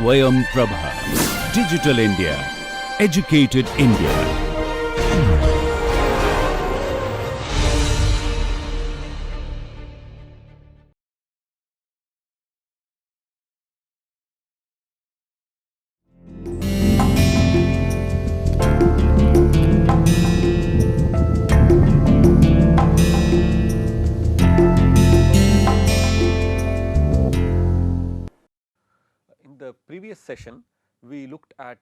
Swayam Prabha. Digital India. Educated India. In the previous session, we looked at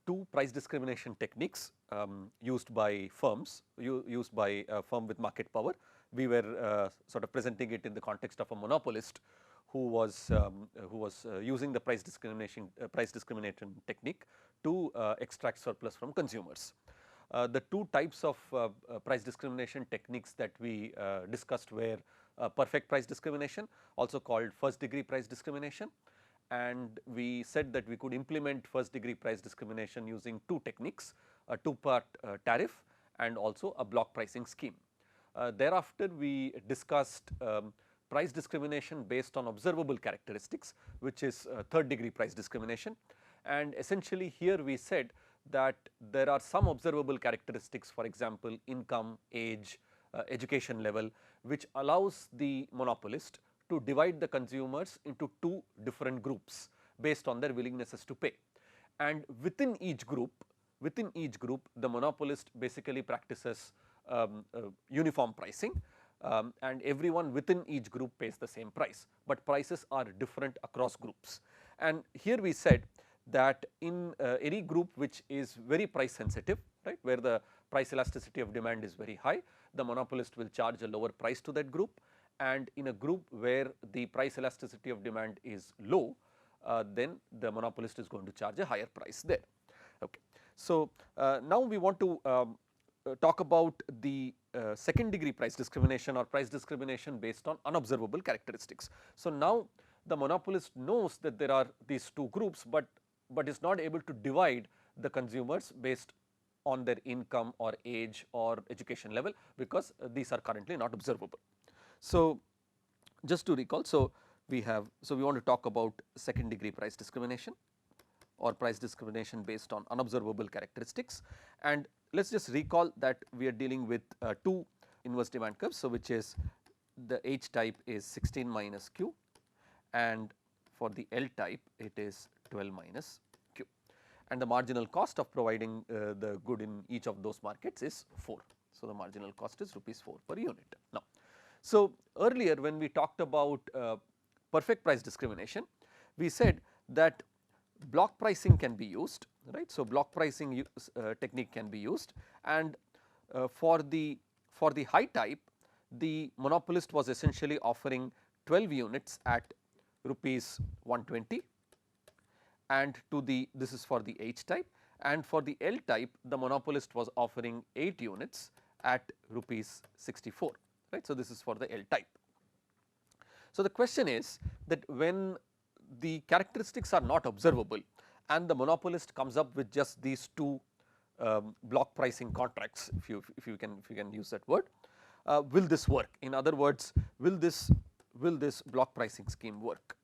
two price discrimination techniques used by firms, used by a firm with market power. We were sort of presenting it in the context of a monopolist who was using the price discrimination technique to extract surplus from consumers. The two types of price discrimination techniques that we discussed were perfect price discrimination, also called first degree price discrimination, and we said that we could implement first degree price discrimination using two techniques, a two-part tariff and also a block pricing scheme. Thereafter, we discussed price discrimination based on observable characteristics, which is third degree price discrimination, and essentially here we said that there are some observable characteristics, for example income, age, education level, which allows the monopolist to divide the consumers into two different groups based on their willingnesses to pay. And within each group the monopolist basically practices uniform pricing, and everyone within each group pays the same price, but prices are different across groups. And here we said that in any group which is very price sensitive, right, where the price elasticity of demand is very high, the monopolist will charge a lower price to that group, and in a group where the price elasticity of demand is low, then the monopolist is going to charge a higher price there. Okay. So, now we want to talk about the second degree price discrimination or price discrimination based on unobservable characteristics. So, now the monopolist knows that there are these two groups, but is not able to divide the consumers based on their income or age or education level, because these are currently not observable. So, just to recall, we want to talk about second degree price discrimination or price discrimination based on unobservable characteristics, and let us just recall that we are dealing with two inverse demand curves. So, which is the H type is 16 minus Q, and for the L type it is 12 minus Q, and the marginal cost of providing the good in each of those markets is 4. So, the marginal cost is rupees 4 per unit. Now, so earlier when we talked about perfect price discrimination, we said that block pricing can be used, right. So, block pricing technique can be used, and for the high type the monopolist was essentially offering 12 units at rupees 120, and to the this is for the H type, and for the L type the monopolist was offering 8 units at rupees 64, right. So, this is for the L type. So, the question is that when the characteristics are not observable and the monopolist comes up with just these two block pricing contracts, if you can use that word, will this work? In other words, will this block pricing scheme work?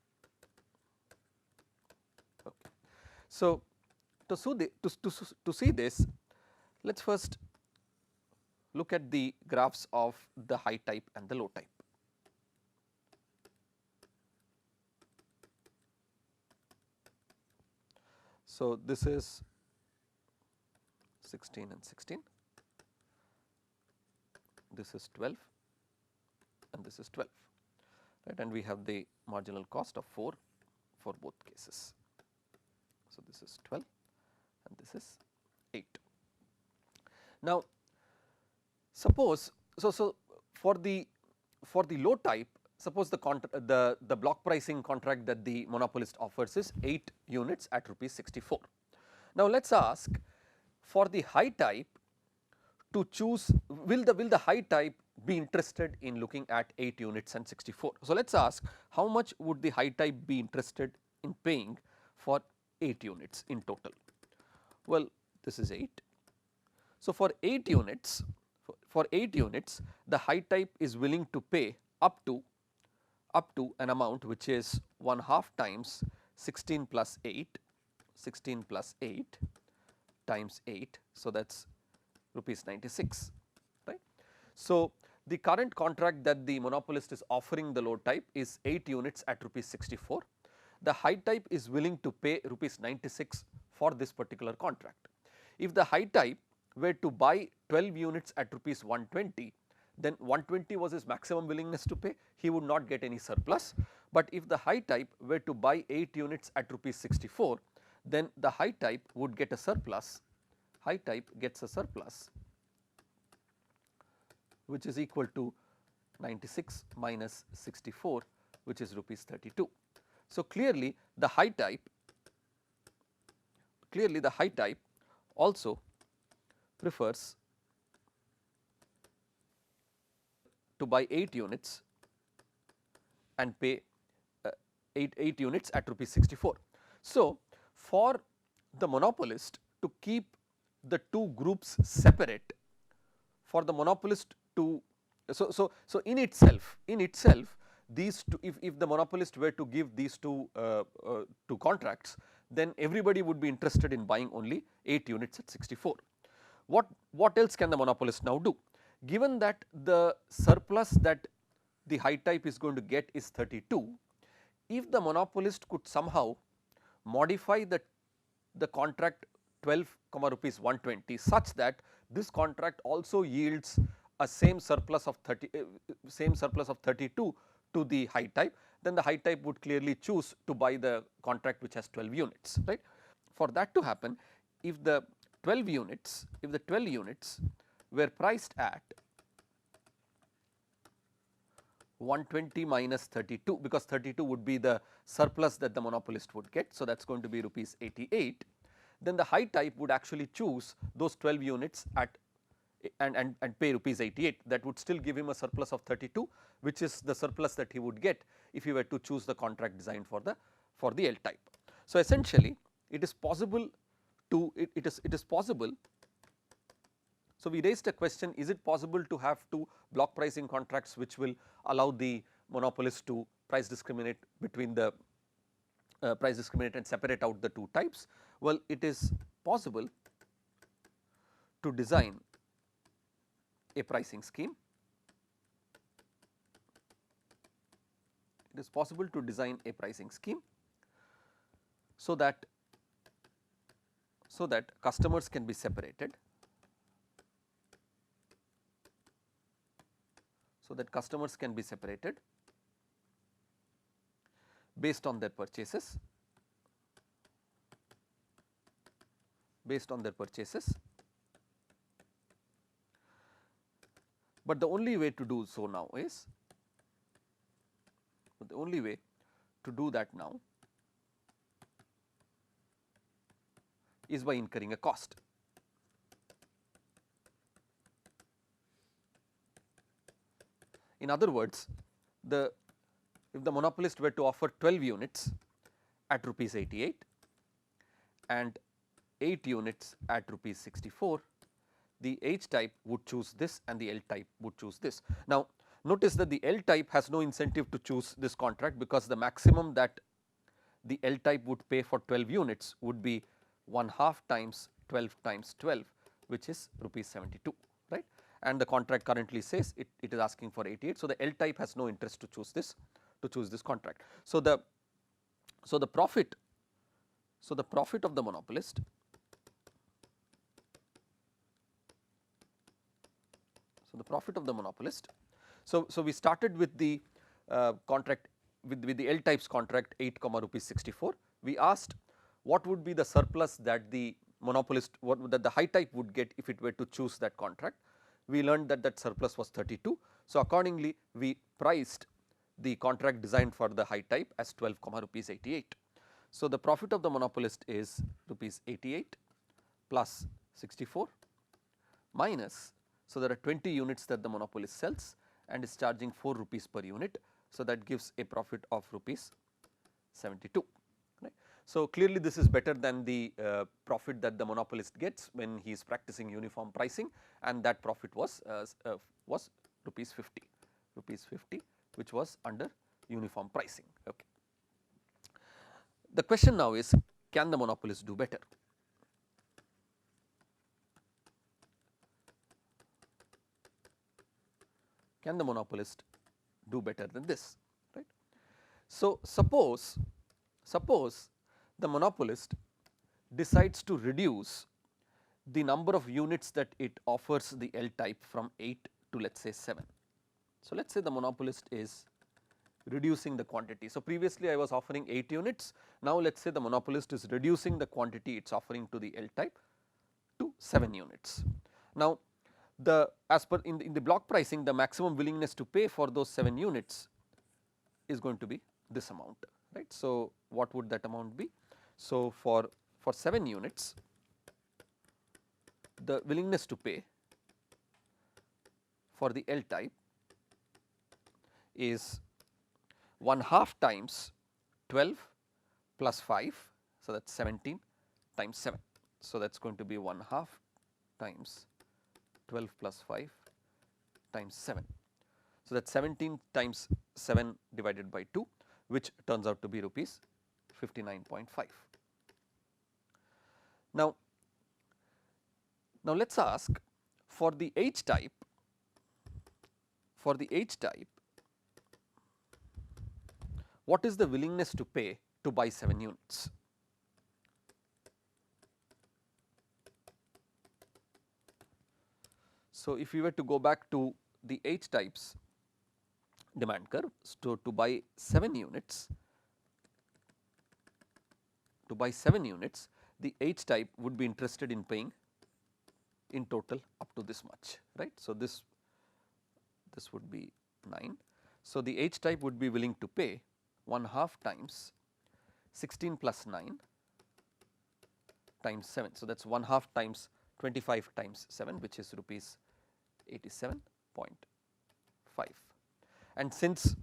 Okay. So, to see this, let us first look at the graphs of the high type and the low type. So, this is 16 and 16, this is 12 and this is 12, right, and we have the marginal cost of 4 for both cases. So, this is 12 and this is 8. Now, suppose so for the low type, suppose the block pricing contract that the monopolist offers is 8 units at rupees 64. Now, let us ask for the high type to choose, will the high type be interested in looking at 8 units and 64. So, let us ask how much would the high type be interested in paying for 8 units in total. Well, this is 8. So, for 8 units the high type is willing to pay up to up to an amount which is 1/2 times 16 plus 8, 16 plus 8 times 8. So, that is rupees 96, right. So, the current contract that the monopolist is offering the low type is 8 units at rupees 64. The high type is willing to pay rupees 96 for this particular contract. If the high type were to buy 12 units at rupees 120, then 120 was his maximum willingness to pay, he would not get any surplus. But if the high type were to buy 8 units at rupees 64, then the high type would get a surplus, high type gets a surplus which is equal to 96 minus 64, which is rupees 32. So, clearly the high type also prefers to buy 8 units and pay 8 units at rupees 64. So, for the monopolist to keep the two groups separate, for the monopolist to so in itself these two, if the monopolist were to give these two contracts, then everybody would be interested in buying only 8 units at 64. What else can the monopolist now do? Given that the surplus that the high type is going to get is 32, if the monopolist could somehow modify the contract 12, rupees 120 such that this contract also yields a same surplus of 32 to the high type, then the high type would clearly choose to buy the contract which has 12 units, right. For that to happen, if the 12 units were priced at 120 minus 32, because 32 would be the surplus that the monopolist would get. So, that is going to be rupees 88, then the high type would actually choose those 12 units at and pay rupees 88. That would still give him a surplus of 32, which is the surplus that he would get if he were to choose the contract designed for the L type. So, essentially it is possible to it is possible. So, we raised a question, is it possible to have two block pricing contracts which will allow the monopolist to price discriminate between the price discriminate and separate out the two types? Well, it is possible to design a pricing scheme. It is possible to design a pricing scheme so that customers can be separated, based on their purchases, but the only way to do so now is by incurring a cost. In other words, if the monopolist were to offer 12 units at rupees 88 and 8 units at rupees 64, the H type would choose this and the L type would choose this. Now, notice that the L type has no incentive to choose this contract, because the maximum that the L type would pay for 12 units would be 1/2 times 12 times 12, which is rupees 72, right, and the contract currently says it is asking for 88. So, the L type has no interest to choose this contract. So, the profit of the monopolist So, we started with the contract with the L types contract 8, rupees 64. We asked what would be the surplus that the monopolist that the high type would get if it were to choose that contract. We learned that surplus was 32. So, accordingly we priced the contract designed for the high type as 12, rupees 88. So, the profit of the monopolist is rupees 88 plus 64 minus, so there are 20 units that the monopolist sells and is charging 4 rupees per unit. So, that gives a profit of rupees 72, right. So, clearly this is better than the profit that the monopolist gets when he is practicing uniform pricing, and that profit was rupees 50, which was under uniform pricing. Okay. The question now is, can the monopolist do better? Can the monopolist do better than this, right? So, suppose the monopolist decides to reduce the number of units that it offers the L type from 8 to let us say 7. So, let us say the monopolist is reducing the quantity. So, previously I was offering 8 units, now let us say the monopolist is reducing the quantity it is offering to the L type to 7 units. Now, the as per in the block pricing, the maximum willingness to pay for those 7 units is going to be this amount, right. So, what would that amount be? So, for 7 units, the willingness to pay for the L type is 1/2 times 12 plus 5. So, that is 17 times 7. So, that is going to be 1/2 times 12 plus 5 times 7. So, that is 17 times 7 divided by 2, which turns out to be rupees 59.5. Now, let us ask for the H type, what is the willingness to pay to buy 7 units? So, if we were to go back to the H type's demand curve, so to buy 7 units, the H type would be interested in paying in total up to this much, right. So, this would be 9. So, the H type would be willing to pay 1/2 times 16 plus 9 times 7. So, that is 1/2 times 25 times 7, which is rupees 87.5. And since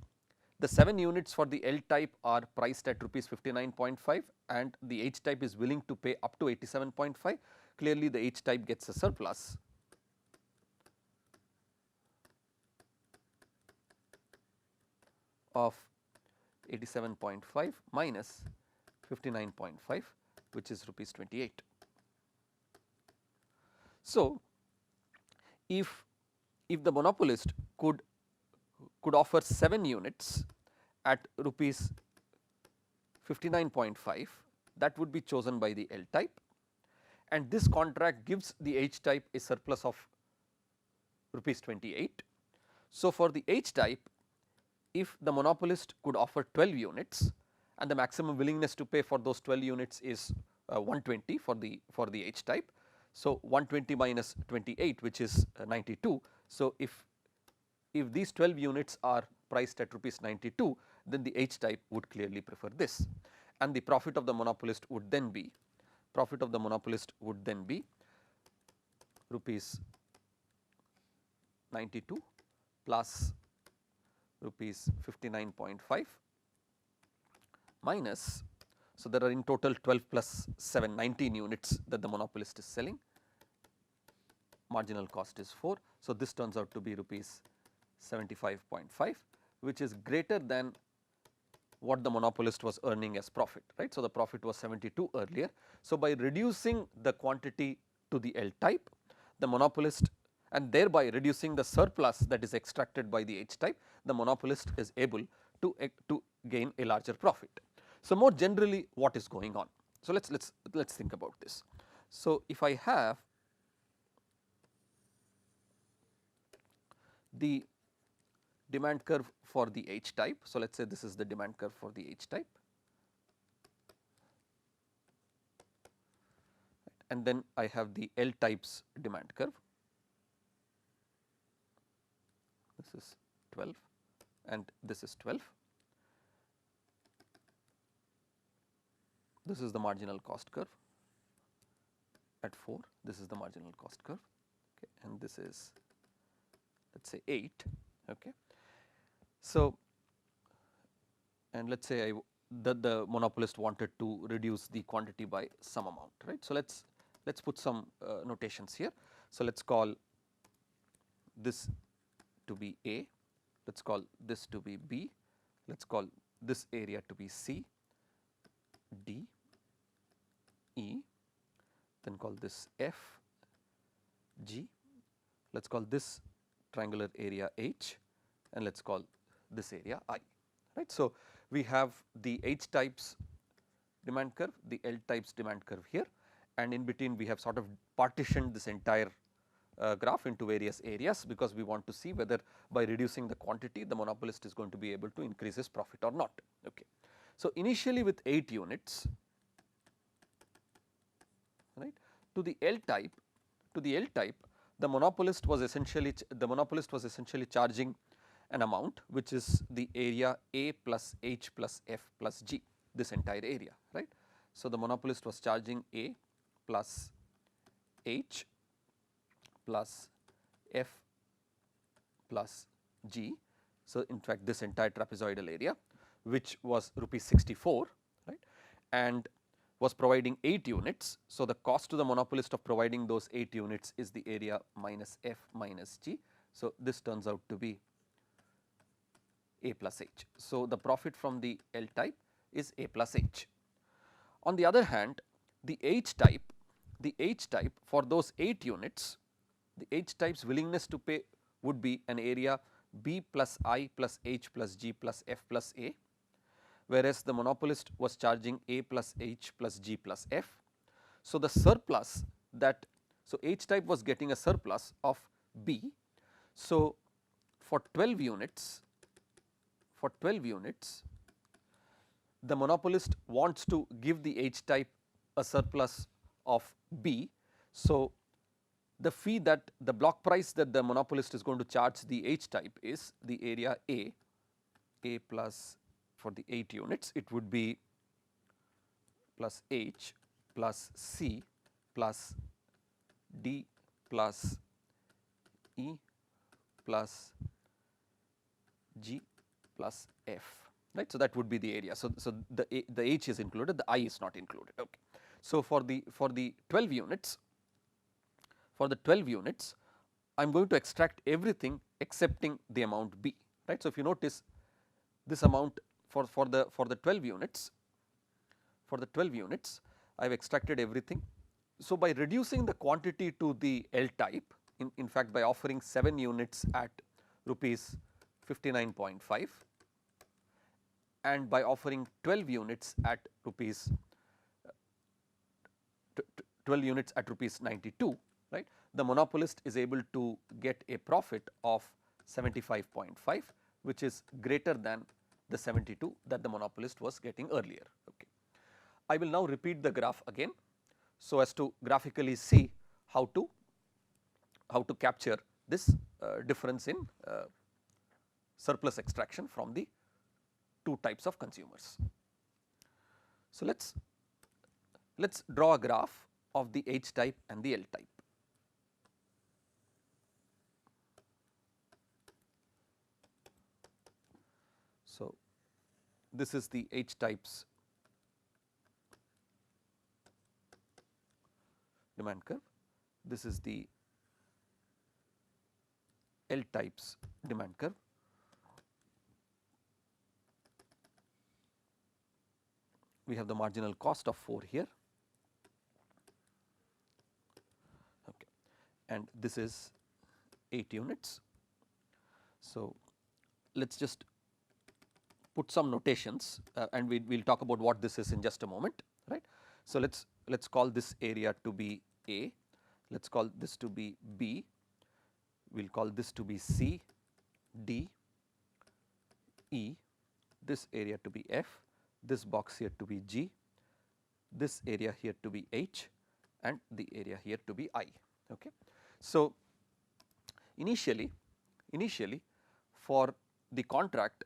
the 7 units for the L type are priced at rupees 59.5 and the H type is willing to pay up to 87.5, clearly the H type gets a surplus of 87.5 minus 59.5, which is rupees 28. So, if the monopolist could offer 7 units at rupees 59.5, that would be chosen by the L type, and this contract gives the H type a surplus of rupees 28. So, for the H type, if the monopolist could offer 12 units and the maximum willingness to pay for those 12 units is 120 for the H type. So, 120 minus 28, which is 92. So, if these 12 units are priced at rupees 92, then the H type would clearly prefer this, and the profit of the monopolist would then be rupees 92 plus rupees 59.5 minus. So, there are in total 12 plus 7, 19 units that the monopolist is selling, marginal cost is 4. So, this turns out to be rupees 75.5, which is greater than what the monopolist was earning as profit, right. So, the profit was 72 earlier. So, by reducing the quantity to the L type, the monopolist, and thereby reducing the surplus that is extracted by the H type, the monopolist is able to gain a larger profit. So, more generally what is going on? So, let us think about this. So, if I have the demand curve for the H type. So, let us say this is the demand curve for the H type, and then I have the L type's demand curve. This is 12 and this is 12. This is the marginal cost curve at 4, this is the marginal cost curve, okay, and this is, let us say 8. Okay. So, and let us say the monopolist wanted to reduce the quantity by some amount, right. So, let us put some notations here. So, let us call this to be A, let us call this to be B, let us call this area to be C, D, E, then call this F, G, let us call this triangular area H, and let us call this area I, right. So, we have the H types demand curve, the L types demand curve here, and in between we have sort of partitioned this entire graph into various areas, because we want to see whether by reducing the quantity the monopolist is going to be able to increase his profit or not. Okay. So, initially with 8 units, right, to the L type, the monopolist was essentially charging an amount which is the area A plus H plus F plus G, this entire area, right. So, the monopolist was charging A plus H plus F plus G. So, in fact, this entire trapezoidal area, which was rupees 64, right, and was providing 8 units. So, the cost to the monopolist of providing those 8 units is the area minus F minus G. So, this turns out to be A plus H. So, the profit from the L type is A plus H. On the other hand, the H type for those 8 units, the H type's willingness to pay would be an area B plus I plus H plus G plus F plus A, whereas the monopolist was charging A plus H plus G plus F. So, the surplus that, so H type was getting a surplus of B. So, for 12 units, the monopolist wants to give the H type a surplus of B. So, the fee that the block price that the monopolist is going to charge the H type is the area A plus, for the 8 units it would be plus H plus C plus D plus E plus G plus F, right. So, that would be the area. So, the H is included, the I is not included. Okay. So, for the 12 units, I am going to extract everything excepting the amount B, right. So, if you notice this amount for the 12 units, I have extracted everything. So, by reducing the quantity to the L type, in fact by offering 7 units at rupees 59.5 and by offering 12 units at rupees 92, right, the monopolist is able to get a profit of 75.5, which is greater than the 72 that the monopolist was getting earlier. Okay. I will now repeat the graph again, so as to graphically see how to capture this difference in surplus extraction from the two types of consumers. So, let us draw a graph of the H type and the L type. So, this is the H type's demand curve, this is the L type's demand curve. We have the marginal cost of 4 here, okay, and this is 8 units. So, let us just put some notations and we will talk about what this is in just a moment, right. So, let us call this area to be A, let us call this to be B, we will call this to be C, D, E, this area to be F, this box here to be G, this area here to be H and the area here to be I. Okay. So, initially for the contract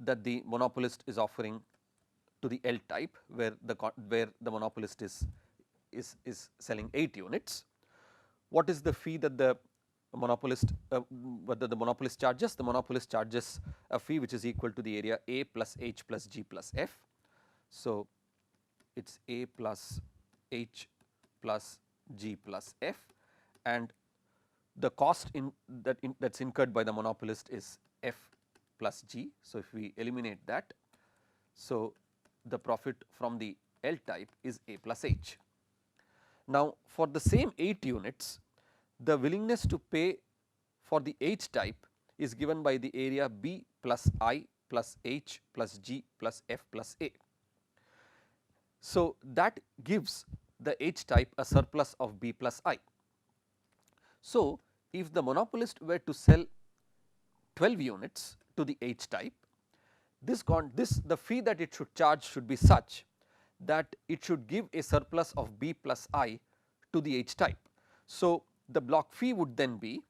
that the monopolist is offering to the L type, where the monopolist is selling 8 units, what is the fee that the monopolist charges? The monopolist charges a fee which is equal to the area A plus H plus G plus F. So, it is A plus H plus G plus F, and the cost that is incurred by the monopolist is F plus G. So, if we eliminate that, so the profit from the L type is A plus H. Now, for the same 8 units, the willingness to pay for the H type is given by the area B plus I plus H plus G plus F plus A. So, that gives the H type a surplus of B plus I. So, if the monopolist were to sell 12 units to the H type, the fee that it should charge should be such that it should give a surplus of B plus I to the H type. So, the block fee would then be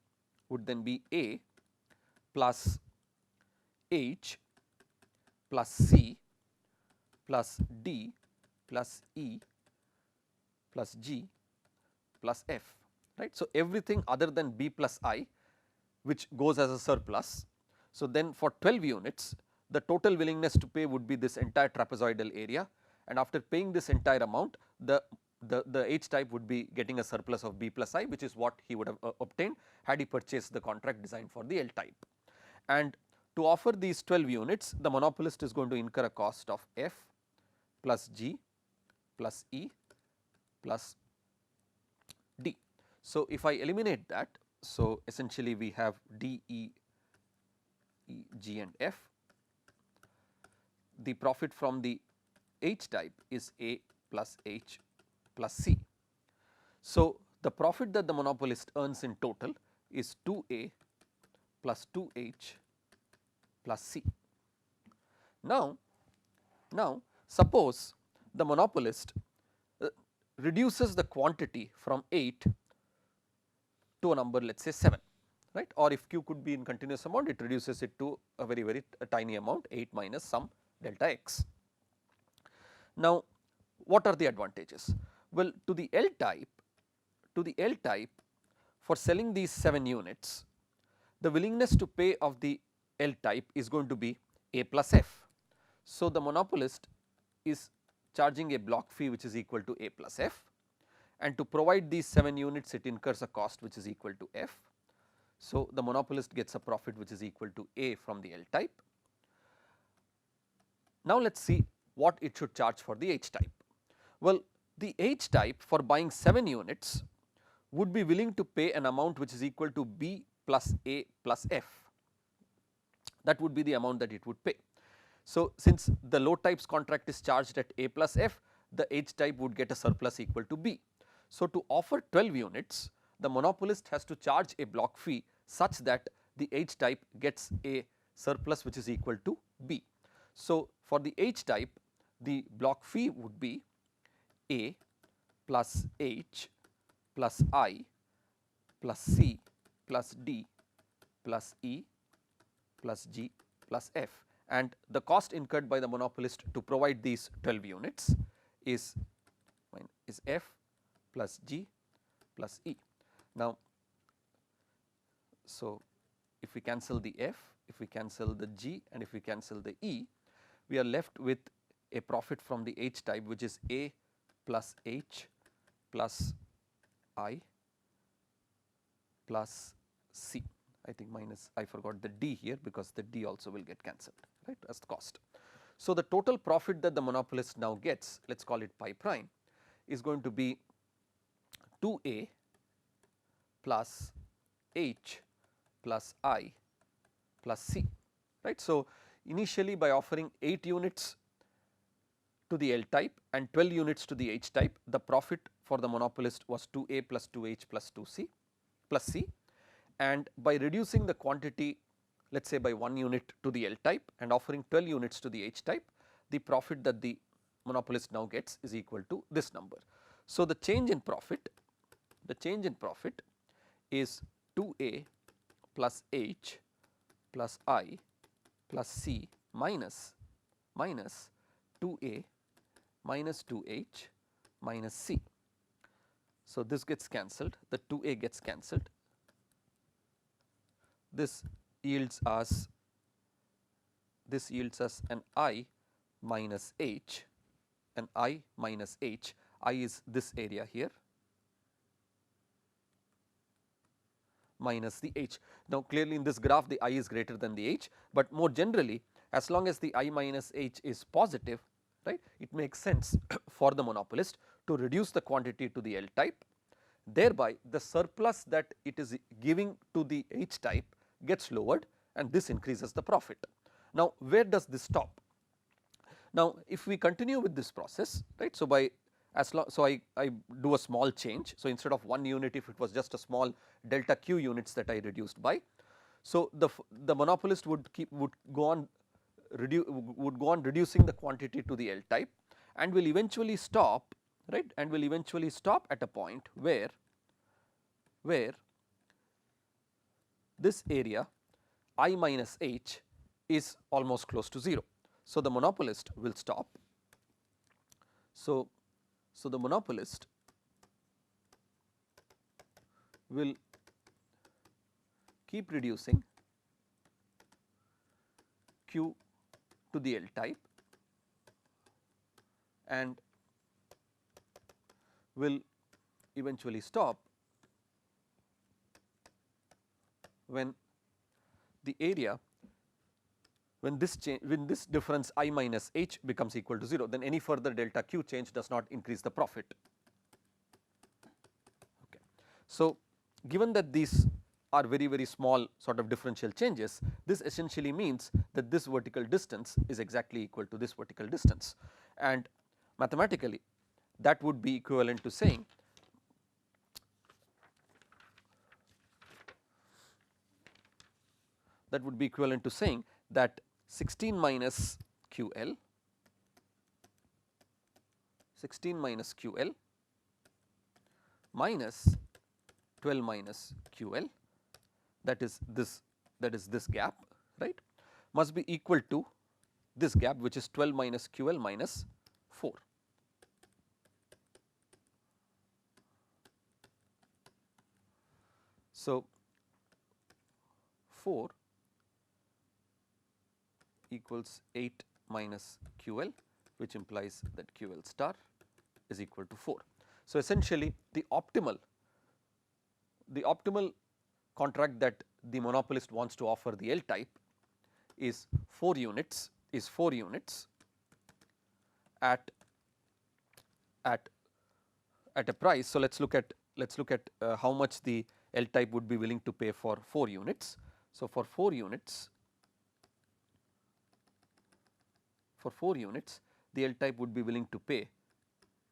A plus H plus C plus D plus E plus G plus F, right. So, everything other than B plus I which goes as a surplus. So, then for 12 units the total willingness to pay would be this entire trapezoidal area, and after paying this entire amount the H type would be getting a surplus of B plus I, which is what he would have obtained had he purchased the contract designed for the L type. And to offer these 12 units, the monopolist is going to incur a cost of F plus G plus E plus D. So, if I eliminate that, so essentially we have D, E, G and F. The profit from the H type is A plus H plus C. So, the profit that the monopolist earns in total is 2A plus 2H plus C. Now, suppose the monopolist reduces the quantity from 8 to a number, let us say 7, right, or if Q could be in continuous amount, it reduces it to a very tiny amount, 8 minus some delta x. Now, what are the advantages? Well, to the L type for selling these 7 units, the willingness to pay of the L type is going to be A plus F. So, the monopolist is charging a block fee which is equal to A plus F, and to provide these 7 units it incurs a cost which is equal to F. So, the monopolist gets a profit which is equal to A from the L type. Now, let us see what it should charge for the H type. Well, the H type for buying 7 units would be willing to pay an amount which is equal to B plus A plus F. That would be the amount that it would pay. So, since the low types contract is charged at A plus F, the H type would get a surplus equal to B. So, to offer 12 units, the monopolist has to charge a block fee such that the H type gets a surplus which is equal to B. So, for the H type, the block fee would be A plus H plus I plus C plus D plus E plus G plus F, and the cost incurred by the monopolist to provide these 12 units is F plus G plus E. Now, so if we cancel the F, if we cancel the G and if we cancel the E, we are left with a profit from the H type which is A plus H plus I plus C. I think minus, I forgot the D here because the D also will get cancelled, right, as the cost. So, the total profit that the monopolist now gets, let us call it pi prime, is going to be 2A plus H plus I plus C, right. So, initially by offering 8 units to the L type and 12 units to the H type, the profit for the monopolist was 2A plus 2H plus 2C plus C, and by reducing the quantity, let us say by 1 unit to the L type and offering 12 units to the H type, the profit that the monopolist now gets is equal to this number. So, the change in profit is 2A plus H plus I plus C minus 2A minus 2H minus C. So, this gets cancelled, the 2A gets cancelled, this yields us an I minus H, I is this area here, minus the h. Now, clearly in this graph the I is greater than the h, but more generally as long as the I minus h is positive, right, it makes sense for the monopolist to reduce the quantity to the L type, thereby the surplus that it is giving to the H type gets lowered and this increases the profit. Now, where does this stop? Now, if we continue with this process, right, so by so I do a small change. So, instead of 1 unit, if it was just a small delta q units that I reduced by, so the monopolist would go on reducing the quantity to the L type and will eventually stop, right, and will eventually stop at a point where this area I minus h is almost close to 0. So, the monopolist will stop. So, the monopolist will keep reducing q to the L type and will eventually stop when the area, when this difference I minus h becomes equal to 0, then any further delta q change does not increase the profit. Okay. So, given that these are very small sort of differential changes, this essentially means that this vertical distance is exactly equal to this vertical distance, and mathematically that would be equivalent to saying that 16 minus QL minus 12 minus QL, that is this gap, right, must be equal to this gap, which is 12 minus QL minus 4. So, 4 equals 8 minus QL, which implies that QL star is equal to 4. So, essentially the optimal contract that the monopolist wants to offer the L type is 4 units at a price. So, let us look at how much the L type would be willing to pay for 4 units. So, for 4 units the L type would be willing to pay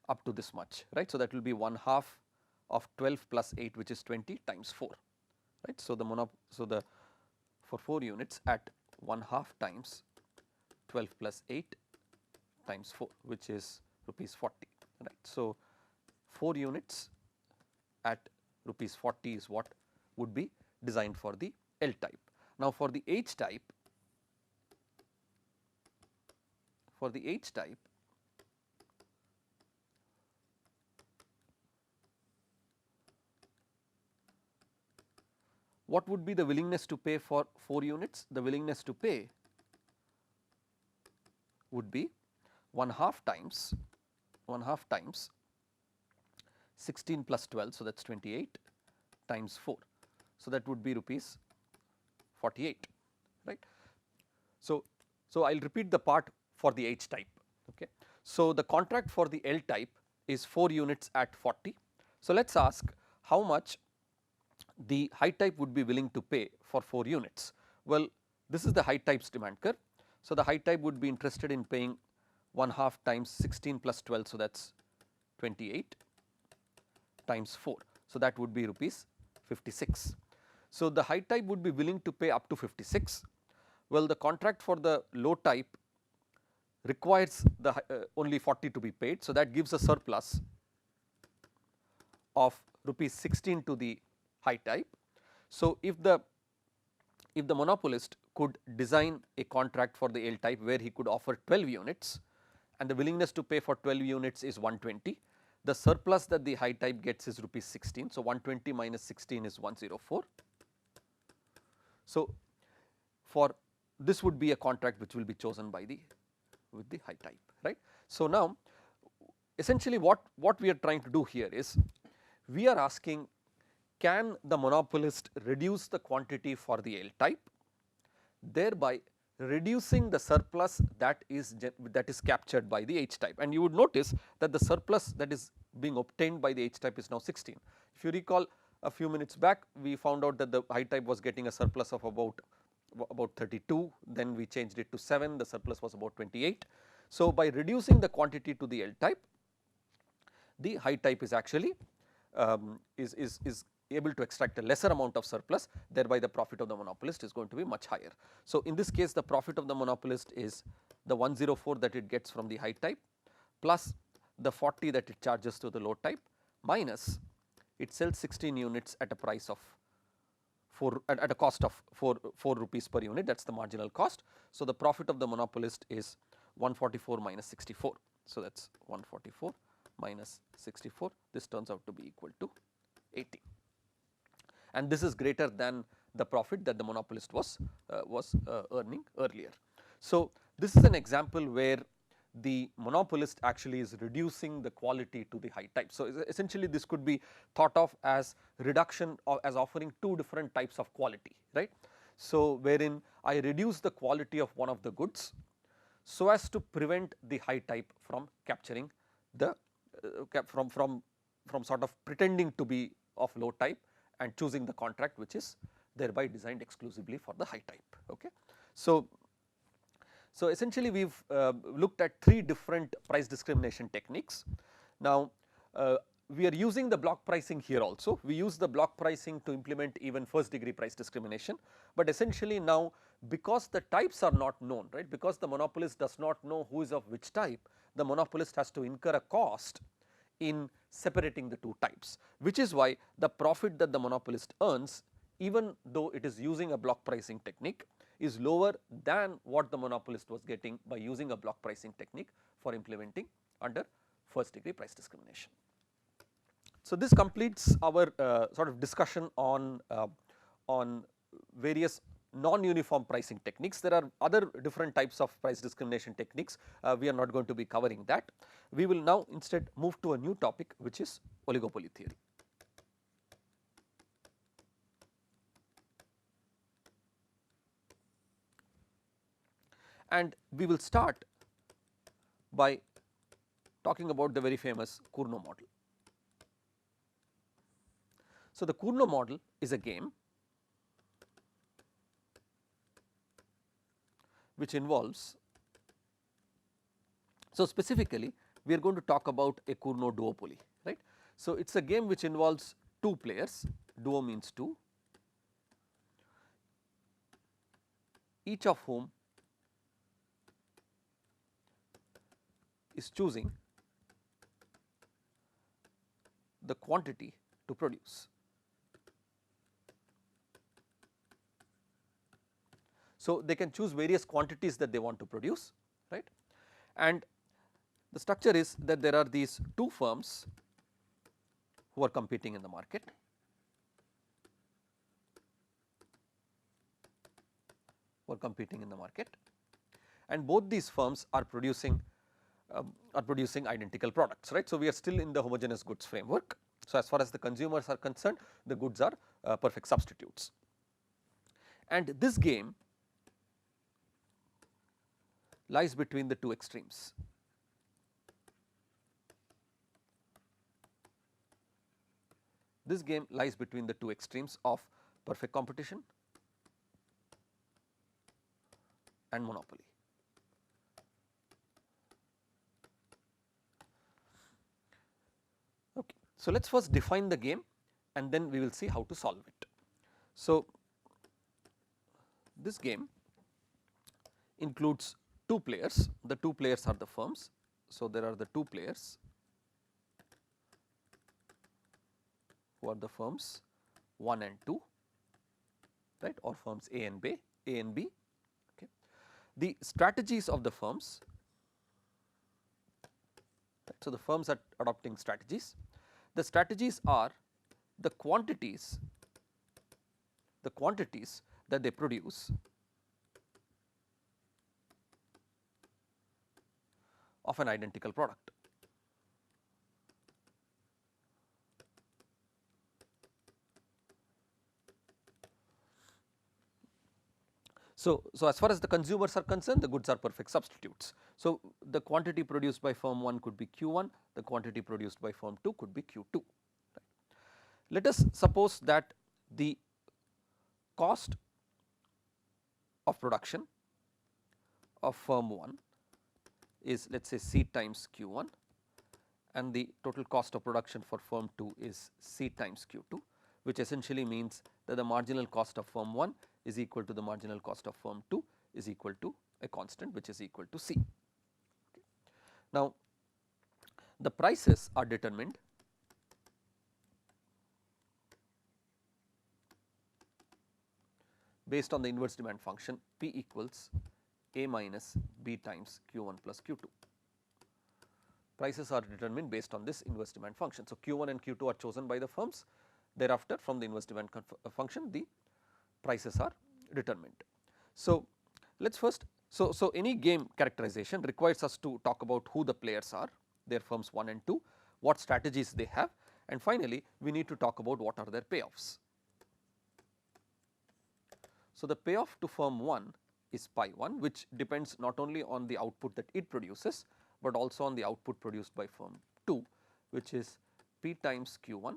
up to this much, right. So, that will be 1/2 of 12 plus 8, which is 20 times 4, right. So, for 4 units at 1/2 times 12 plus 8 times 4, which is rupees 40, right. So, 4 units at rupees 40 is what would be designed for the L type. Now, for the H type, what would be the willingness to pay for 4 units? The willingness to pay would be 1/2 times 16 plus 12. So, that is 28 times 4. So, that would be rupees 48, right. So, I will repeat the part for the H type. Okay. So, the contract for the L type is 4 units at 40. So, let us ask how much the high type would be willing to pay for 4 units. Well, this is the high type's demand curve. So, the high type would be interested in paying 1/2 times 16 plus 12. So, that is 28 times 4. So, that would be rupees 56. So, the high type would be willing to pay up to 56. Well, the contract for the low type requires the only 40 to be paid. So, that gives a surplus of rupees 16 to the high type. So, if the monopolist could design a contract for the L type where he could offer 12 units and the willingness to pay for 12 units is 120, the surplus that the high type gets is rupees 16. So, 120 minus 16 is 104. So, for this would be a contract which will be chosen by with the high type, right. So, now essentially what we are trying to do here is we are asking can the monopolist reduce the quantity for the L type, thereby reducing the surplus that is captured by the H type. And you would notice that the surplus that is being obtained by the H type is now 16. If you recall, a few minutes back we found out that the I type was getting a surplus of about 32, then we changed it to 7, the surplus was about 28. So, by reducing the quantity to the L type, the high type is actually is able to extract a lesser amount of surplus, thereby the profit of the monopolist is going to be much higher. So, in this case the profit of the monopolist is the 104 that it gets from the high type plus the 40 that it charges to the low type, minus it sells 16 units at a price of 4 at a cost of 4 rupees per unit, that is the marginal cost. So, the profit of the monopolist is 144 minus 64. So, that is 144 minus 64, this turns out to be equal to 80, and this is greater than the profit that the monopolist was earning earlier. So, this is an example where the monopolist actually is reducing the quality to the high type. So, essentially this could be thought of as reduction or as offering two different types of quality, right. So, wherein I reduce the quality of one of the goods so as to prevent the high type from capturing the from sort of pretending to be of low type and choosing the contract which is thereby designed exclusively for the high type. Okay. So, essentially we have looked at 3 different price discrimination techniques. Now, we are using the block pricing here also. We use the block pricing to implement even first degree price discrimination, but essentially now because the types are not known, right, because the monopolist does not know who is of which type, the monopolist has to incur a cost in separating the two types, which is why the profit that the monopolist earns, even though it is using a block pricing technique, is lower than what the monopolist was getting by using a block pricing technique for implementing under first degree price discrimination. So, this completes our sort of discussion on various non-uniform pricing techniques. There are other different types of price discrimination techniques, we are not going to be covering that. We will now instead move to a new topic which is oligopoly theory. And we will start by talking about the very famous Cournot model. So, the Cournot model is a game which involves, so specifically we are going to talk about a Cournot duopoly, right. So, it is a game which involves 2 players, duo means 2, each of whom is choosing the quantity to produce. So, they can choose various quantities that they want to produce, right, and the structure is that there are these 2 firms who are competing in the market, and both these firms are producing identical products, right. So, we are still in the homogeneous goods framework. So, as far as the consumers are concerned, the goods are perfect substitutes, and this game lies between the 2 extremes. This game lies between the 2 extremes of perfect competition and monopoly. Okay. So, let us first define the game and then we will see how to solve it. So, this game includes 2 players, the 2 players are the firms. So, there are the 2 players who are the firms 1 and 2, right, or firms A and B. Okay. The strategies of the firms, right. So, the firms are adopting strategies. The strategies are the quantities that they produce of an identical product. So as far as the consumers are concerned, the goods are perfect substitutes. So the quantity produced by firm 1 could be Q1, the quantity produced by firm 2 could be Q2. Right. Let us suppose that the cost of production of firm 1 is, let us say, C times Q1, and the total cost of production for firm 2 is C times Q2, which essentially means that the marginal cost of firm 1 is equal to the marginal cost of firm 2 is equal to a constant which is equal to C. Okay. Now, the prices are determined based on the inverse demand function P equals A minus B times Q1 plus Q2. Prices are determined based on this inverse demand function. So, Q1 and Q2 are chosen by the firms, thereafter from the inverse demand function the prices are determined. So, let us first, so any game characterization requires us to talk about who the players are, their firms 1 and 2, what strategies they have, and finally, we need to talk about what are their payoffs. So, the payoff to firm 1 is pi 1, which depends not only on the output that it produces, but also on the output produced by firm 2, which is P times Q1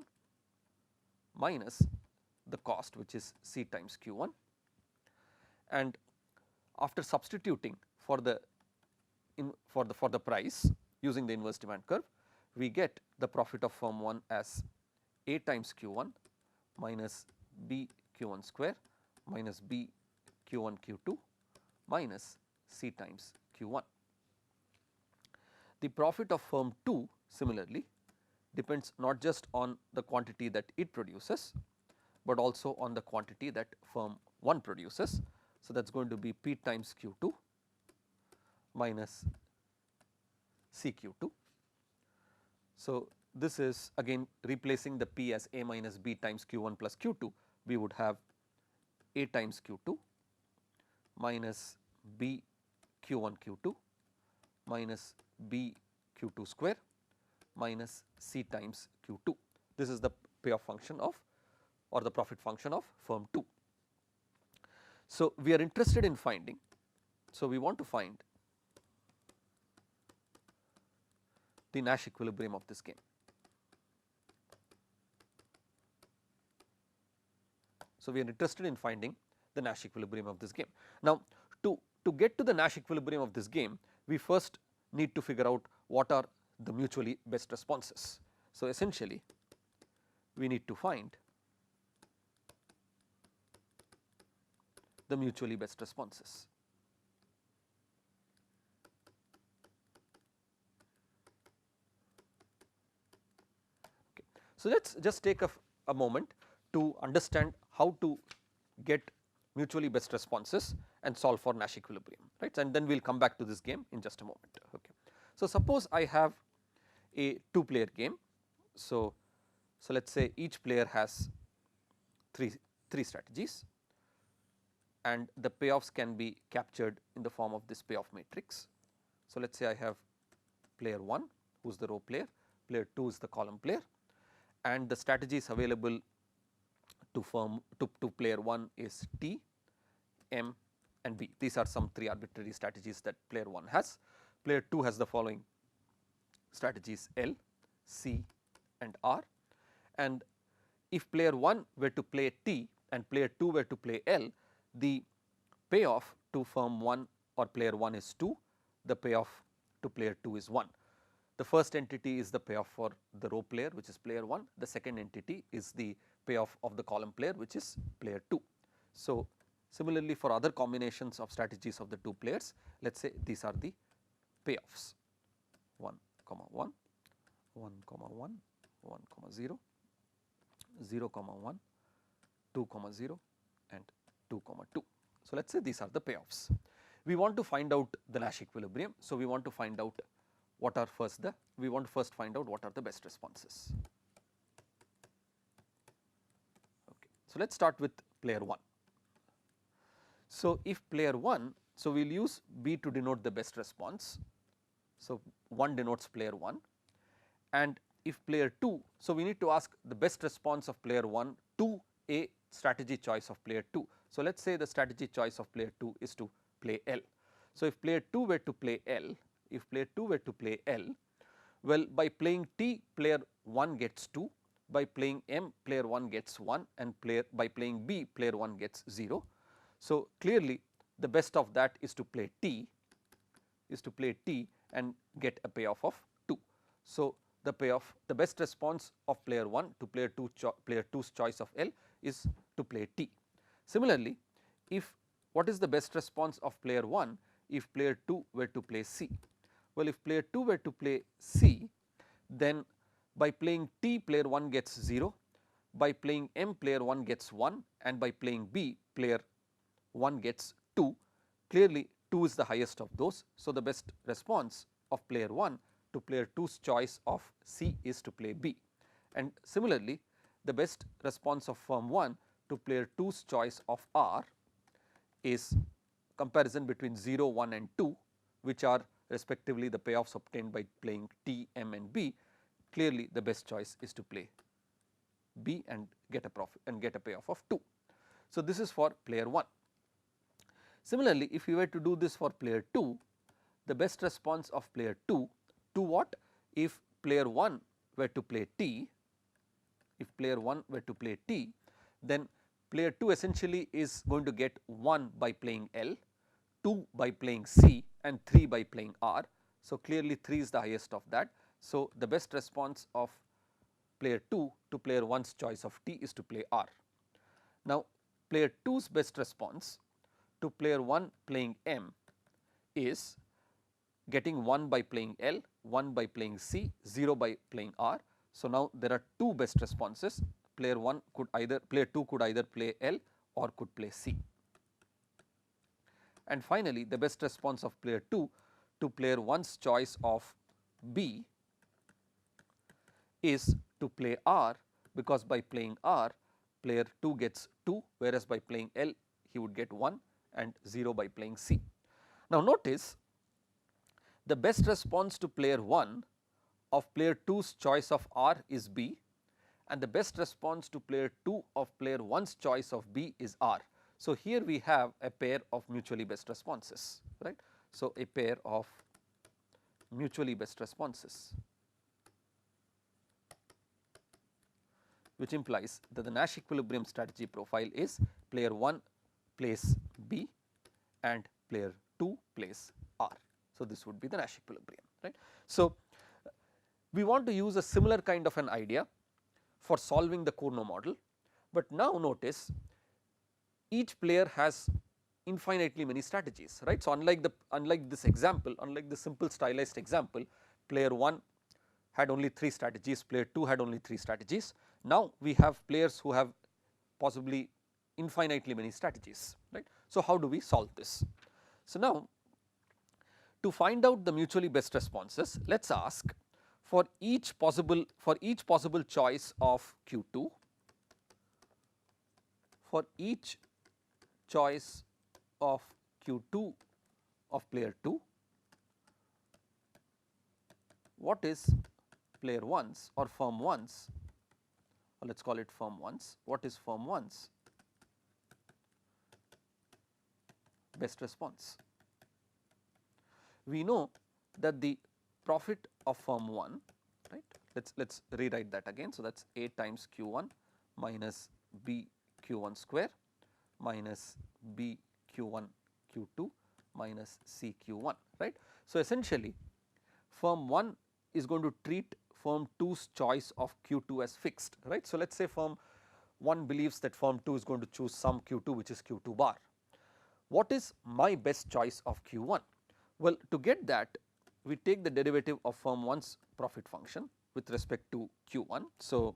minus the cost, which is C times Q1, and after substituting for the price using the inverse demand curve, we get the profit of firm 1 as A times Q1 minus B Q1 square minus B Q1 Q2 minus C times Q1. The profit of firm 2 similarly depends not just on the quantity that it produces, but also on the quantity that firm 1 produces. So, that is going to be P times Q2 minus C Q2. So, this is again replacing the P as A minus B times Q1 plus Q2, we would have A times Q2 minus B Q1 Q2 minus B Q2 square minus C times Q2. This is the payoff function of, or the profit function of firm 2. So, we are interested in finding, so we want to find the Nash equilibrium of this game. So, we are interested in finding the Nash equilibrium of this game. Now, to get to the Nash equilibrium of this game, we first need to figure out what are the mutually best responses. So, essentially we need to find the mutually best responses. Okay. So, let us just take a moment to understand how to get mutually best responses and solve for Nash equilibrium, right, and then we will come back to this game in just a moment. Okay. So, suppose I have a 2-player game. So, let us say each player has three strategies, and the payoffs can be captured in the form of this payoff matrix. So, let us say I have player 1 who is the row player, player 2 is the column player, and the strategies available to player 1 is T, M and B. These are some 3 arbitrary strategies that player 1 has. Player 2 has the following strategies L, C and R, and if player 1 were to play T and player 2 were to play L, the payoff to firm 1 or player 1 is 2, the payoff to player 2 is 1. The first entity is the payoff for the row player, which is player 1, the second entity is the payoff of the column player, which is player 2. So, similarly for other combinations of strategies of the 2 players, let us say these are the payoffs 1, 1, 1, 1, 1, 0, 0, 1, 2, 0 and 2, 2. So, let us say these are the payoffs. We want to find out the Nash equilibrium. So, we want to find out what are we want to first find out what are the best responses. Okay. So, let us start with player 1. So, if player 1, so we will use B to denote the best response. So, 1 denotes player 1, and if player 2, so we need to ask the best response of player 1 to a strategy choice of player 2. So, let us say the strategy choice of player 2 is to play L. So, if player 2 were to play L, well, by playing T, player 1 gets 2, by playing M, player 1 gets 1, and by playing B, player 1 gets 0. So, clearly the best of that is to play T and get a payoff of 2. So, the best response of player 1 to player 2's choice of L is to play T. Similarly, if what is the best response of player 1 if player 2 were to play C? Well, if player 2 were to play C, then by playing T, player 1 gets 0, by playing M, player 1 gets 1, and by playing B, player 1 gets 2. Clearly 2 is the highest of those. So, the best response of player 1 to player 2's choice of C is to play B, and similarly the best response of firm 1 to player 2's choice of R is comparison between 0, 1 and 2, which are respectively the payoffs obtained by playing T, M and B. Clearly the best choice is to play B and get a profit and get a payoff of 2. So, this is for player 1. Similarly, if we were to do this for player 2, the best response of player 2 to what? If player 1 were to play T, then player 2 essentially is going to get 1 by playing L, 2 by playing C and 3 by playing R. So, clearly 3 is the highest of that. So, the best response of player 2 to player 1's choice of T is to play R. Now, player 2's best response to player 1 playing M is getting 1 by playing L, 1 by playing C, 0 by playing R. So, now there are 2 best responses. Player 2 could either play L or could play C. And finally, the best response of player 2 to player 1's choice of B is to play R, because by playing R, player 2 gets 2, whereas by playing L he would get 1 and 0 by playing C. Now, notice the best response to player 1 of player 2's choice of R is B, and the best response to player 2 of player 1's choice of B is R. So, here we have a pair of mutually best responses, right. So, a pair of mutually best responses, which implies that the Nash equilibrium strategy profile is player 1 plays B and player 2 plays R. So, this would be the Nash equilibrium, right. So, we want to use a similar kind of an idea for solving the Cournot model, but now notice each player has infinitely many strategies, right. So, unlike this example, unlike the simple stylized example, player 1 had only 3 strategies, player 2 had only 3 strategies. Now, we have players who have possibly infinitely many strategies, right. So, how do we solve this? So, now to find out the mutually best responses, let us ask for each possible choice of Q2, for each choice of Q2 of player 2, what is player 1's or firm 1's, or let us call it firm 1's, what is firm 1's best response? We know that the profit of firm 1, right, let us rewrite that again. So, that is A times Q1 minus B Q1 square minus B Q1 Q2 minus C Q1, right. So, essentially firm 1 is going to treat firm 2's choice of Q2 as fixed, right. So, let us say firm 1 believes that firm 2 is going to choose some Q2 which is Q2 bar. What is my best choice of Q1? Well, to get that, we take the derivative of firm 1's profit function with respect to Q1. So,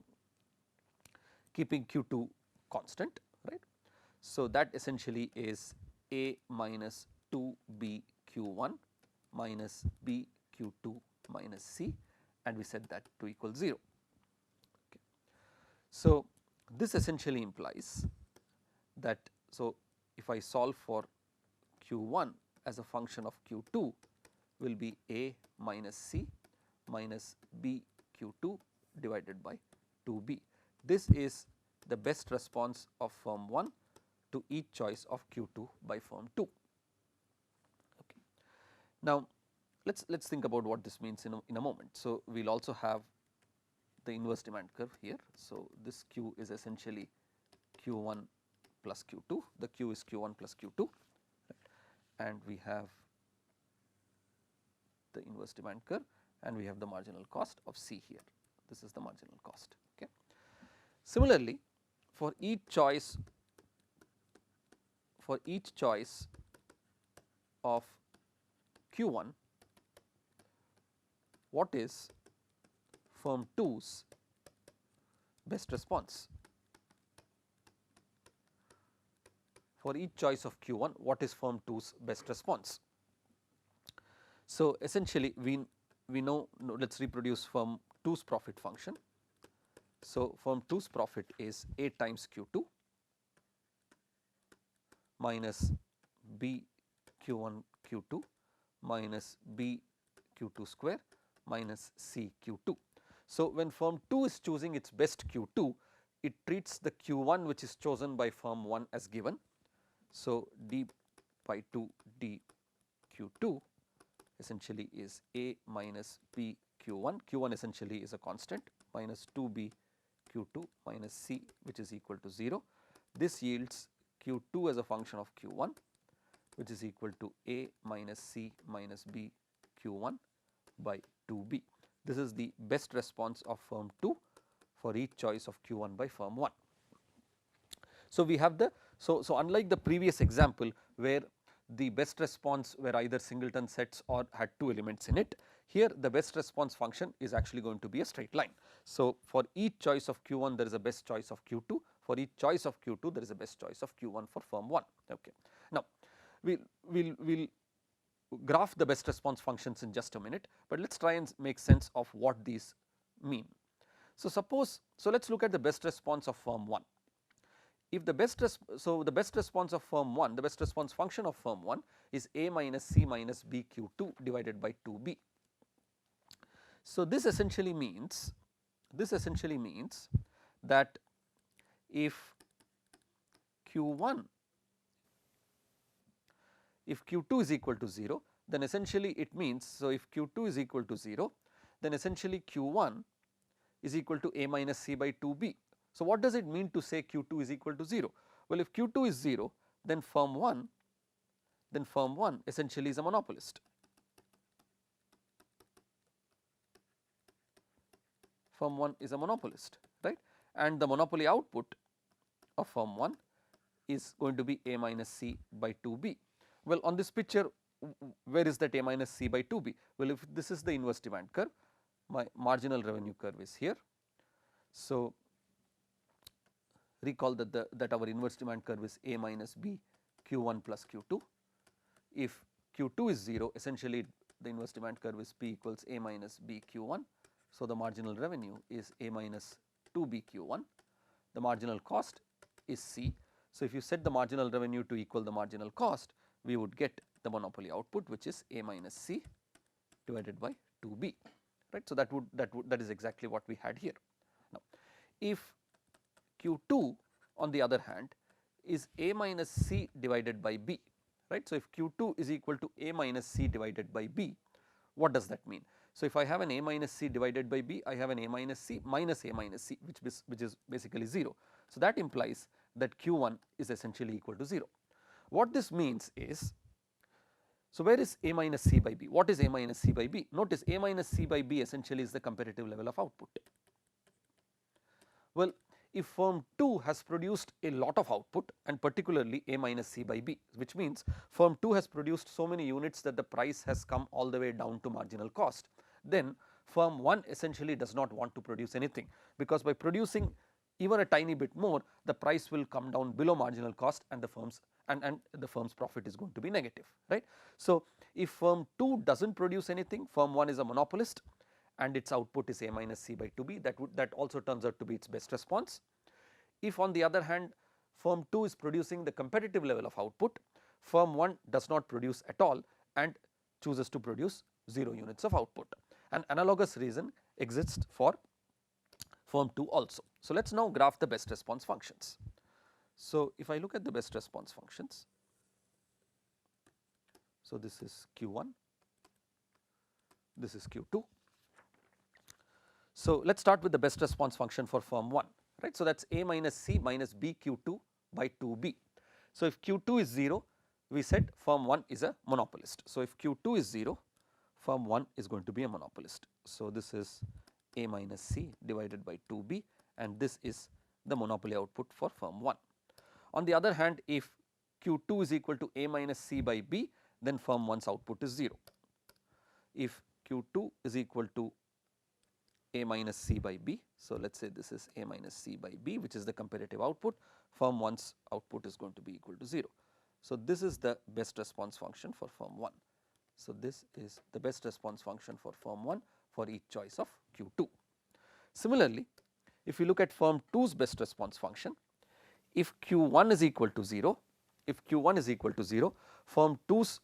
keeping Q2 constant, right. So, that essentially is A minus 2B Q1 minus B Q2 minus C, and we set that to equal 0. Okay. So, this essentially implies that, so if I solve for Q1 as a function of Q2 will be A minus C minus B Q2 divided by 2B. This is the best response of firm 1 to each choice of Q2 by firm 2. Okay. Now, let us think about what this means in a moment. So, we will also have the inverse demand curve here. So, this Q is essentially Q1 plus Q2, the Q is Q1 plus Q2, right, and we have the inverse demand curve and we have the marginal cost of C here. This is the marginal cost. Okay. Similarly, for each choice of Q1, what is firm 2's best response? For each choice of Q1, what is firm 2's best response? So, essentially we know, let us reproduce firm 2's profit function. So, firm 2's profit is A times Q2 minus B Q1 Q2 minus B Q2 square minus C Q2. So, when firm 2 is choosing its best Q2, it treats the Q1 which is chosen by firm 1 as given. So, d by 2 d Q2 essentially is A minus B Q1, Q1 essentially is a constant, minus 2B Q2 minus C, which is equal to 0. This yields Q2 as a function of Q1, which is equal to A minus C minus B Q1 by 2B. This is the best response of firm 2 for each choice of Q1 by firm 1. So, we have the, so unlike the previous example where the best response were either singleton sets or had 2 elements in it, here the best response function is actually going to be a straight line. So, for each choice of Q1 there is a best choice of Q2, for each choice of Q2 there is a best choice of Q1 for firm 1. Okay. Now, we will graph the best response functions in just a minute, but let us try and make sense of what these mean. So, let us look at the best response of firm 1. If the best the best response of firm 1, the best response function of firm 1 is A minus C minus B Q2 divided by 2B. So, this essentially means that if Q2 is equal to 0, then essentially it means, so if Q2 is equal to 0, then essentially Q1 is equal to A minus C by 2B. So, what does it mean to say Q2 is equal to 0? Well, if Q2 is 0, then firm 1 essentially is a monopolist. Firm 1 is a monopolist, right, and the monopoly output of firm 1 is going to be A minus C by 2B. Well, on this picture, where is that A minus C by 2B? Well, if this is the inverse demand curve, my marginal revenue curve is here. So, recall that our inverse demand curve is A minus B Q1 plus Q2. If Q2 is 0, essentially the inverse demand curve is P equals A minus B Q1. So, the marginal revenue is A minus 2B Q1, the marginal cost is C. So, if you set the marginal revenue to equal the marginal cost, we would get the monopoly output, which is A minus C divided by 2B, right. So, that is exactly what we had here. Now, if Q2 on the other hand is A minus C divided by B, right. So, if Q2 is equal to A minus C divided by B, what does that mean? So, if I have an A minus C divided by B, I have an A minus C minus A minus C, which is basically 0. So, that implies that Q1 is essentially equal to 0. What this means is, so where is A minus C by B? What is A minus C by B? Notice A minus C by B essentially is the competitive level of output. Well, if firm 2 has produced a lot of output and particularly A minus C by B, which means firm 2 has produced so many units that the price has come all the way down to marginal cost, then firm 1 essentially does not want to produce anything, because by producing even a tiny bit more, the price will come down below marginal cost and the firm's profit is going to be negative, right. So, if firm 2 does not produce anything, firm 1 is a monopolist and its output is A minus C by 2B, that also turns out to be its best response. If on the other hand firm 2 is producing the competitive level of output, firm 1 does not produce at all and chooses to produce 0 units of output. An analogous reason exists for firm 2 also. So, let us now graph the best response functions. So, if I look at the best response functions, so this is Q1, this is Q2. So, let us start with the best response function for firm 1, right. So, that is A minus C minus B Q2 by 2B. So, if Q2 is 0, we said firm 1 is a monopolist. So, if Q2 is 0, firm 1 is going to be a monopolist. So, this is A minus C divided by 2B, and this is the monopoly output for firm 1. On the other hand, if Q2 is equal to A minus C by B, then firm 1's output is 0. If Q2 is equal to A minus C by B, so let us say this is A minus C by B, which is the comparative output, firm 1's output is going to be equal to 0. So, this is the best response function for firm 1. So, this is the best response function for firm 1 for each choice of Q2. Similarly, if you look at firm 2's best response function, if Q1 is equal to 0, if Q1 is equal to 0, firm 2's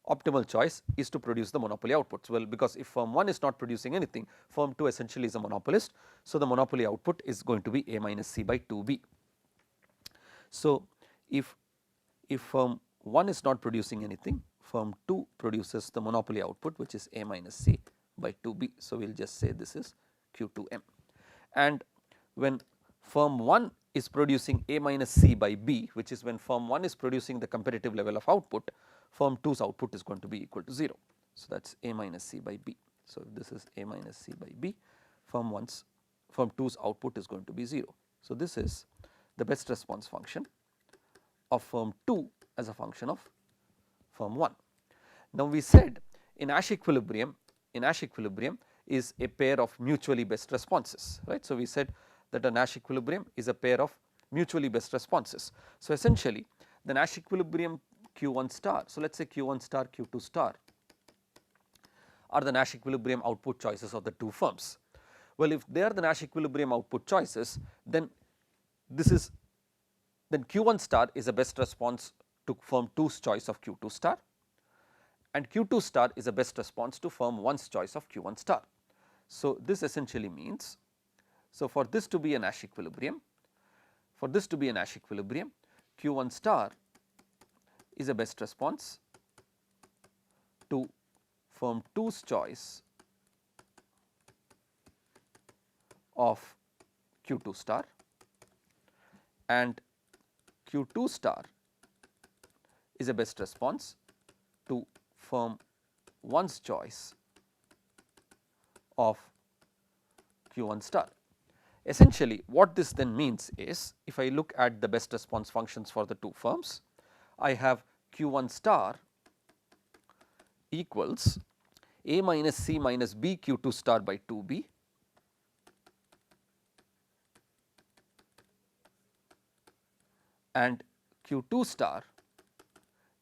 optimal choice is to produce the monopoly outputs. Well, because if firm 1 is not producing anything, firm 2 essentially is a monopolist. So, the monopoly output is going to be A minus C by 2B. So, if firm 1 is not producing anything, firm 2 produces the monopoly output, which is A minus C by 2B. So, we will just say this is Q2M. And when firm 1 is producing A minus C by B, which is when firm 1 is producing the comparative level of output, firm 2's output is going to be equal to 0. So, that is A minus C by B. So, if this is A minus C by B, firm 2's output is going to be 0. So, this is the best response function of firm 2 as a function of firm 1. Now, we said in Nash equilibrium is a pair of mutually best responses, right. So, we said that a Nash equilibrium is a pair of mutually best responses. So, essentially the Nash equilibrium Q1 star, so let us say Q1 star, Q2 star are the Nash equilibrium output choices of the two firms. Well, if they are the Nash equilibrium output choices, then Q1 star is a best response to firm 2's choice of Q2 star, and Q2 star is a best response to firm 1's choice of Q1 star. So, this essentially means, so for this to be a Nash equilibrium, Q1 star is a best response to firm 2's choice of Q2 star, and Q2 star is a best response to firm 1's choice of Q1 star. Essentially what this then means is, if I look at the best response functions for the two firms, I have Q1 star equals A minus C minus B Q2 star by 2B, and Q2 star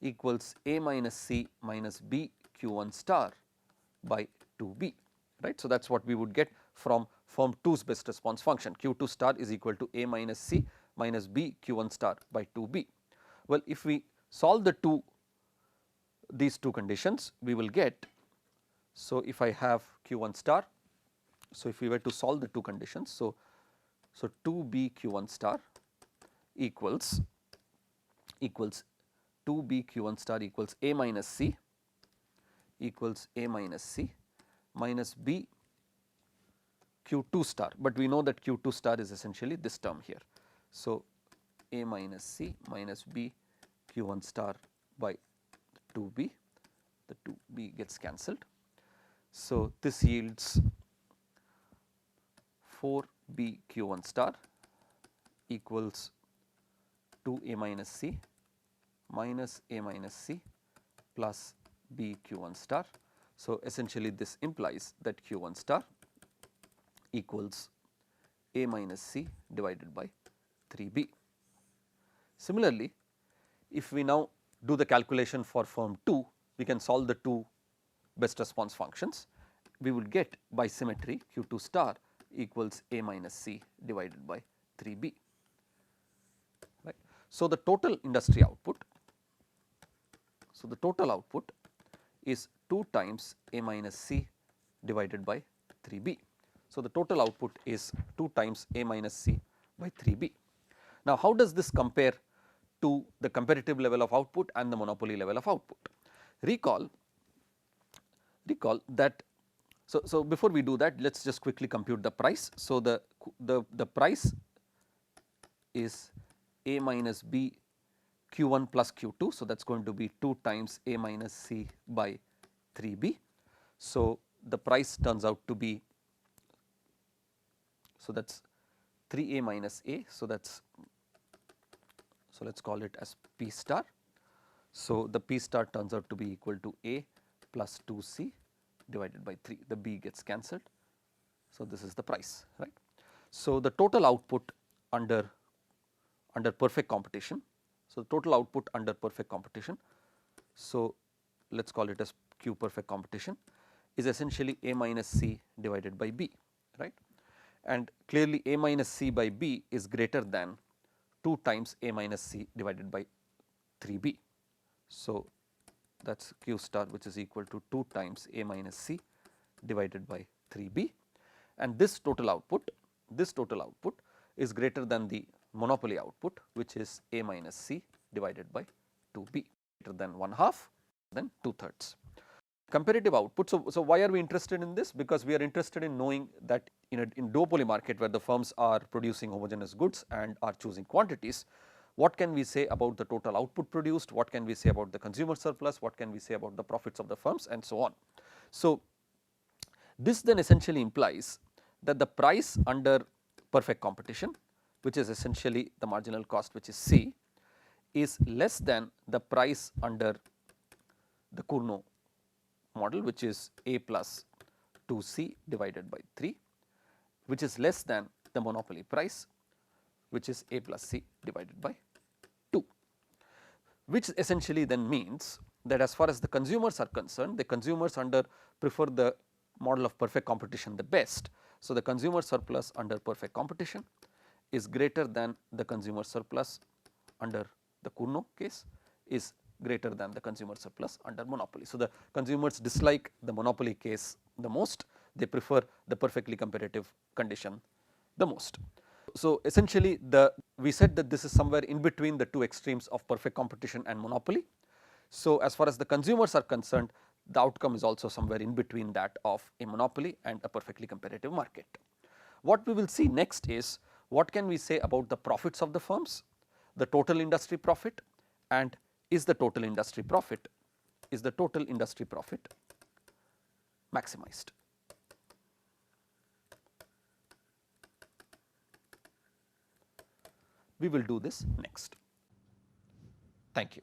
equals A minus C minus B Q1 star by 2B, right. So, that is what we would get from firm 2's best response function. Q2 star is equal to A minus C minus B Q1 star by 2B. Well, if we solve these two conditions, we will get, so if I have Q1 star, so if we were to solve the two conditions, so 2B Q1 star equals 2B Q1 star equals A minus C minus B Q2 star, but we know that Q2 star is essentially this term here. So, A minus C minus B Q1 star by 2B, the 2B gets cancelled. So, this yields 4B Q1 star equals 2A minus C minus A minus C plus B Q1 star. So, essentially this implies that Q1 star equals A minus C divided by 3B. Similarly, if we now do the calculation for firm 2, we can solve the two best response functions. We would get by symmetry Q2 star equals A minus C divided by 3B, right. So, the total industry output, so the total output is 2 times A minus C divided by 3B. So, the total output is 2 times A minus C by 3B. Now, how does this compare to the competitive level of output and the monopoly level of output? Recall that. So, before we do that, let us just quickly compute the price. So, the price is A minus B Q1 plus Q2. So, that is going to be 2 times A minus C by 3B. So, the price turns out to be, so that is 3A minus A. So, that is, so let us call it as P star. So, the P star turns out to be equal to A plus 2C divided by 3, the B gets cancelled. So, this is the price, right. So, the total output under perfect competition. So, the total output under perfect competition. So, let us call it as Q perfect competition is essentially A minus C divided by B, right, and clearly A minus C by B is greater than 2 times A minus C divided by 3B. So, that is Q star, which is equal to 2 times A minus C divided by 3B, and this total output is greater than the monopoly output, which is A minus C divided by 2B, greater than 1/2 than 2/3. Comparative output. So, why are we interested in this? Because we are interested in knowing that in duopoly market, where the firms are producing homogeneous goods and are choosing quantities, what can we say about the total output produced, what can we say about the consumer surplus, what can we say about the profits of the firms, and so on. So, this then essentially implies that the price under perfect competition, which is essentially the marginal cost, which is C, is less than the price under the Cournot model, which is A plus 2C divided by 3, which is less than the monopoly price, which is A plus C divided by 2, which essentially then means that as far as the consumers are concerned, the consumers prefer the model of perfect competition the best. So, the consumer surplus under perfect competition is greater than the consumer surplus under the Cournot case is greater than the consumer surplus under monopoly. So, the consumers dislike the monopoly case the most, they prefer the perfectly competitive condition the most. So, essentially we said that this is somewhere in between the two extremes of perfect competition and monopoly. So, as far as the consumers are concerned, the outcome is also somewhere in between that of a monopoly and a perfectly competitive market. What we will see next is what can we say about the profits of the firms, the total industry profit, and is the total industry profit maximized. We will do this next. Thank you.